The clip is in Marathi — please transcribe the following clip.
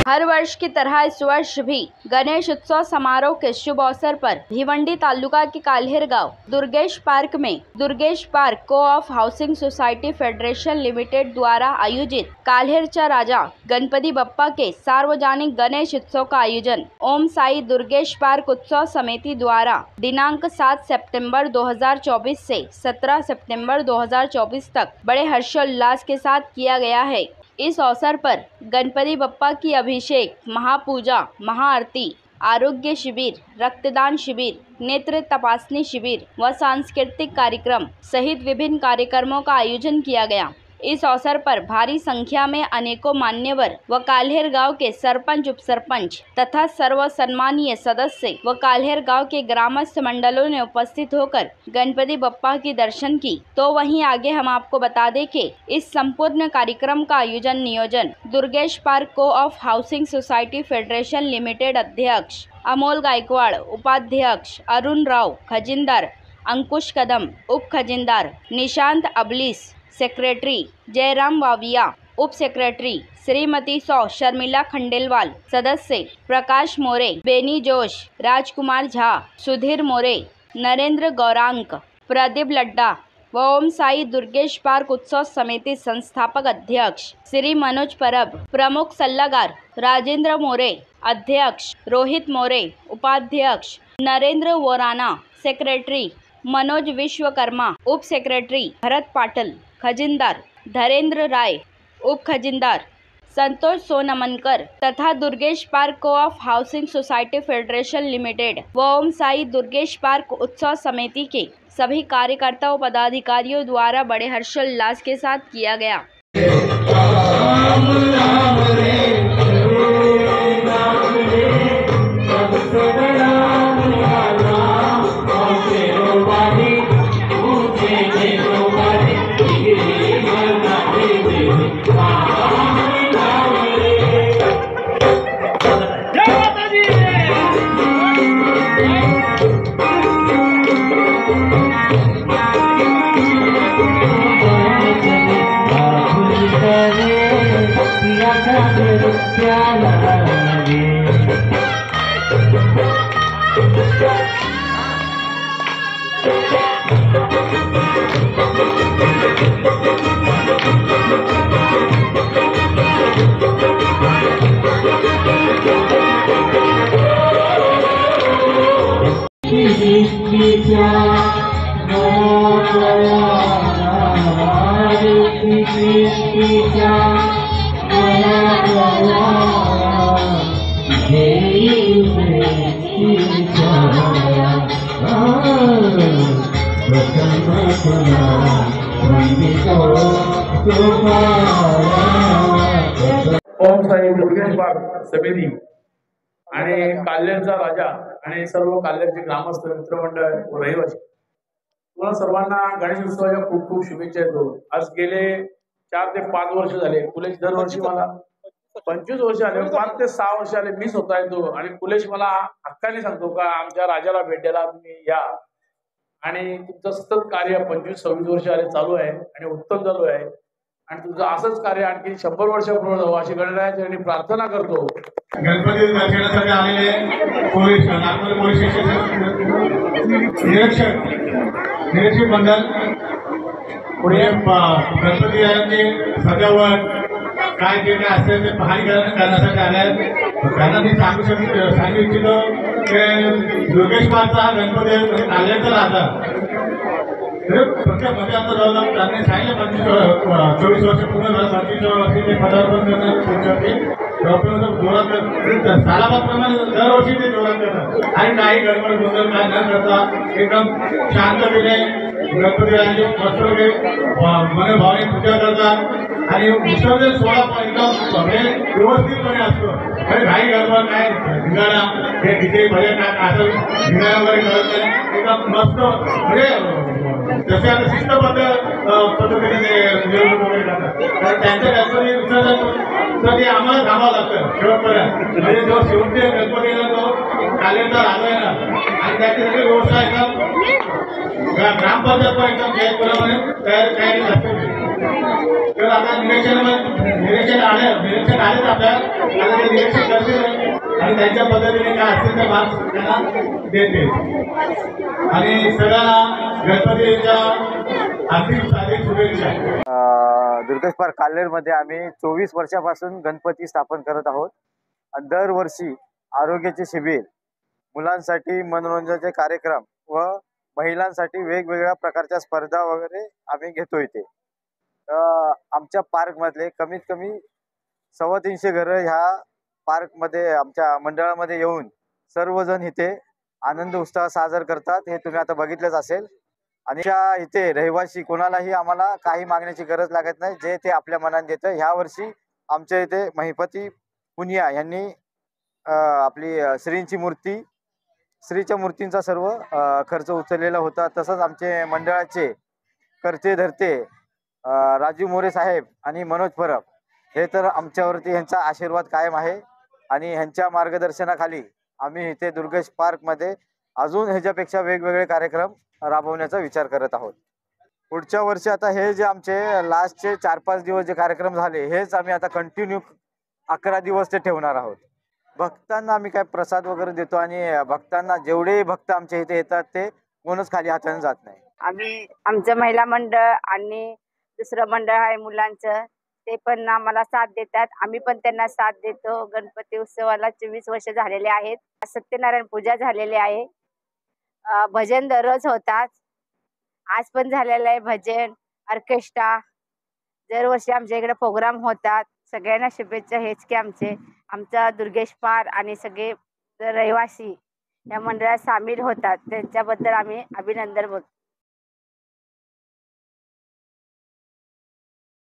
हर वर्ष की तरह इस वर्ष भी गणेश उत्सव समारोह के शुभ अवसर पर भिवंडी तालुका के काल्हेर गांव दुर्गेश पार्क में Durgesh park co op housing society federation limited द्वारा आयोजित काल्हेरचा राजा गणपति बप्पा के सार्वजनिक गणेश उत्सव का आयोजन ओम साई दुर्गेश पार्क उत्सव समिति द्वारा दिनांक 7 सितंबर 2024 से 17 सितंबर 2024 तक बड़े हर्षोल्लास के साथ किया गया है। इस अवसर पर गणपति बप्पा की अभिषेक, महापूजा, महाआरती, आरोग्य शिविर, रक्तदान शिविर, नेत्र तपासनी शिविर व सांस्कृतिक कार्यक्रम सहित विभिन्न कार्यक्रमों का आयोजन किया गया। इस अवसर पर भारी संख्या में अनेकों मान्यवर व काल्हेर गांव के सरपंच, उपसरपंच तथा सर्व सम्मानीय सदस्य व काल्हेर गांव के ग्रामस्थ मंडलों ने उपस्थित होकर गणपति बप्पा की दर्शन की। तो वहीं आगे हम आपको बता दें कि इस संपूर्ण कार्यक्रम का नियोजन Durgesh park co op housing society federation limited अध्यक्ष अमोल गायकवाड़, उपाध्यक्ष अरुण राव, खजिंदार अंकुश कदम, उप खजिंदार निशांत अबलीस, सेक्रेटरी जयराम वाविया, उप सेक्रेटरी श्रीमती शर्मिला खंडेलवाल, सदस्य प्रकाश मोरे, बेनी जोश, राजकुमार झा, सुधीर मोरे, नरेंद्र गौरांक, प्रदीप लड्डा व ओम साई दुर्गेश पार्क उत्सव समिति संस्थापक अध्यक्ष श्री मनोज परब, प्रमुख सल्लागार राजेंद्र मोरे, अध्यक्ष रोहित मोरे, उपाध्यक्ष नरेंद्र वोराना, सेक्रेटरी मनोज विश्वकर्मा, उप सेक्रेटरी भरत पाटिल, खजिंदार धरेंद्र राय, उप खजिंदार संतोष सोनमनकर तथा Durgesh park co op housing society federation limited व ओम साई दुर्गेश पार्क उत्सव समिति के सभी कार्यकर्ताओं पदाधिकारियों द्वारा बड़े हर्षोल्लास के साथ किया गया। ओम साई दुर्गेश पार्क समिती आणि काल्हेरचा राजा आणि सर्व काल्हेरचे ग्रामस्थ, मित्रमंडळ व रहिवासी तुम्हाला सर्वांना गणेश उत्सवाच्या खूप खूप शुभेच्छा देतो। आज गेले 4 ते 5 वर्ष झाले कुलेश दरवर्षी मला 25 वर्ष आले, 5 ते 6 वर्ष आले मी स्वतः येतो आणि कुलेश मला हक्काने सांगतो का आमच्या राजाला भेट द्यायला तुम्ही या आणि तुमचं सतत कार्य 25-26 वर्ष आले चालू आहे आणि उत्तम चालू आहे आणि तुमचं असंच कार्य आणखी 100 वर्ष पूर्ण व्हावं अशी गणरायाची प्रार्थना करतो। गणपती दर्शनासाठी आलेले पोलीस, नागपूर पोलीस स्टेशन निरीक्षक मंडळ पुढे गणपती यांची सजावट काय जे काय असेल ते पाहणी करण्यासाठी आले आहेत। त्यांना मी सांगू इच्छितो की दुर्गेश पार्कचा गणपती काल्हेरचा राजा प्रत्येक मध्ये आता जवळ त्यांनी सांगितलं 24 वर्ष पूर्ण झालं, 25 वर्षी ते पदार्पण करणार जोरात सालाबादप्रमाणे दरवर्षी ते जोरात करतात आणि काही गडबड गोंधळ काय न करता एकदम शांततेने गणपतीची मस्तपैकी मनोभावाने पूजा करतात आणि विसर्जन सोहळा पण एकदम व्यवस्थितपणे असतो। काही गडबड काय धिंगाणा हे तिथे भजन असं धिंगाणा वगैरे करत नाही, एकदम मस्त म्हणजे जसे आता शिस्तबद्ध पद्धतीने निवडणूक वगैरे करतात कारण त्यांच्या गणपती विसर्जन आम्हाला थांबावं लागतं शेवटपर्यंत। म्हणजे जो शेवटी गणपतीला तो काल्हेरचा राजा आहे ना आणि त्याची सगळी व्यवस्था एकदम ग्रामपंचायत पण एकदम जयपुरामध्ये तयारी असते। तर आता निरीक्षण आलेच आपल्या आता ते निरीक्षण करतील आणि त्यांच्या पद्धतीने काय असतील ते मार्क्स त्यांना देते आणि सगळ्यांना गणपतीच्या हार्दिक शुभेच्छा. दुर्गेश पार्क काल्हेरमध्ये आम्ही 24 वर्षापासून गणपती स्थापन करत आहोत. दरवर्षी आरोग्याचे शिबिर, मुलांसाठी मनोरंजनाचे कार्यक्रम व महिलांसाठी वेगवेगळ्या प्रकारच्या स्पर्धा वगैरे आम्ही घेतो इथे. आमच्या पार्कमधले कमीत कमी 350 घरं ह्या पार्कमध्ये आमच्या मंडळामध्ये येऊन सर्वजण इथे आनंद उत्साह साजरा करतात. हे तुम्ही आता बघितलंच असेल. आणि इथे रहिवासी कोणालाही आम्हाला काही मागण्याची गरज लागत नाही, जे ते आपल्या मनाने देतं. ह्या वर्षी आमच्या इथे महिपती पुनिया यांनी आपली श्रीच्या मूर्तींचा सर्व खर्च उचललेला होता. तसंच आमचे मंडळाचे करते धरते राजू मोरे साहेब आणि मनोज परब हे तर आमच्यावरती ह्यांचा आशीर्वाद कायम आहे आणि ह्यांच्या मार्गदर्शनाखाली आम्ही इथे दुर्गेश पार्कमध्ये अजून ह्याच्यापेक्षा वेगवेगळे कार्यक्रम राबवण्याचा विचार करत आहोत. पुढच्या वर्षी आता हे जे आमचे लास्टचे 4-5 दिवस जे कार्यक्रम झाले हेच आम्ही आता कंटिन्यू 11 दिवस ते ठेवणार आहोत. भक्तांना आम्ही काय प्रसाद वगैरे देतो आणि भक्तांना जेवढे भक्त आमच्या इथे येतात ते कोणच खाली हाताने जात नाही. आम्ही आमचं महिला मंडळ आणि दुसरं मंडळ आहे मुलांचं, ते पण आम्हाला साथ देतात. आम्ही पण त्यांना साथ देतो. गणपती उत्सवाला 24 वर्ष झालेले आहेत. सत्यनारायण पूजा झालेली आहे. भजन दररोज होतात. आज पण झालेलं आहे भजन, ऑर्केस्ट्रा. दरवर्षी आमच्या इकडे प्रोग्राम होतात. सगळ्यांना शुभेच्छा हेच की आमचा दुर्गेश पार्क आणि सगळे रहिवासी या मंडळात सामील होतात, त्यांच्याबद्दल आम्ही अभिनंदन बोलतो.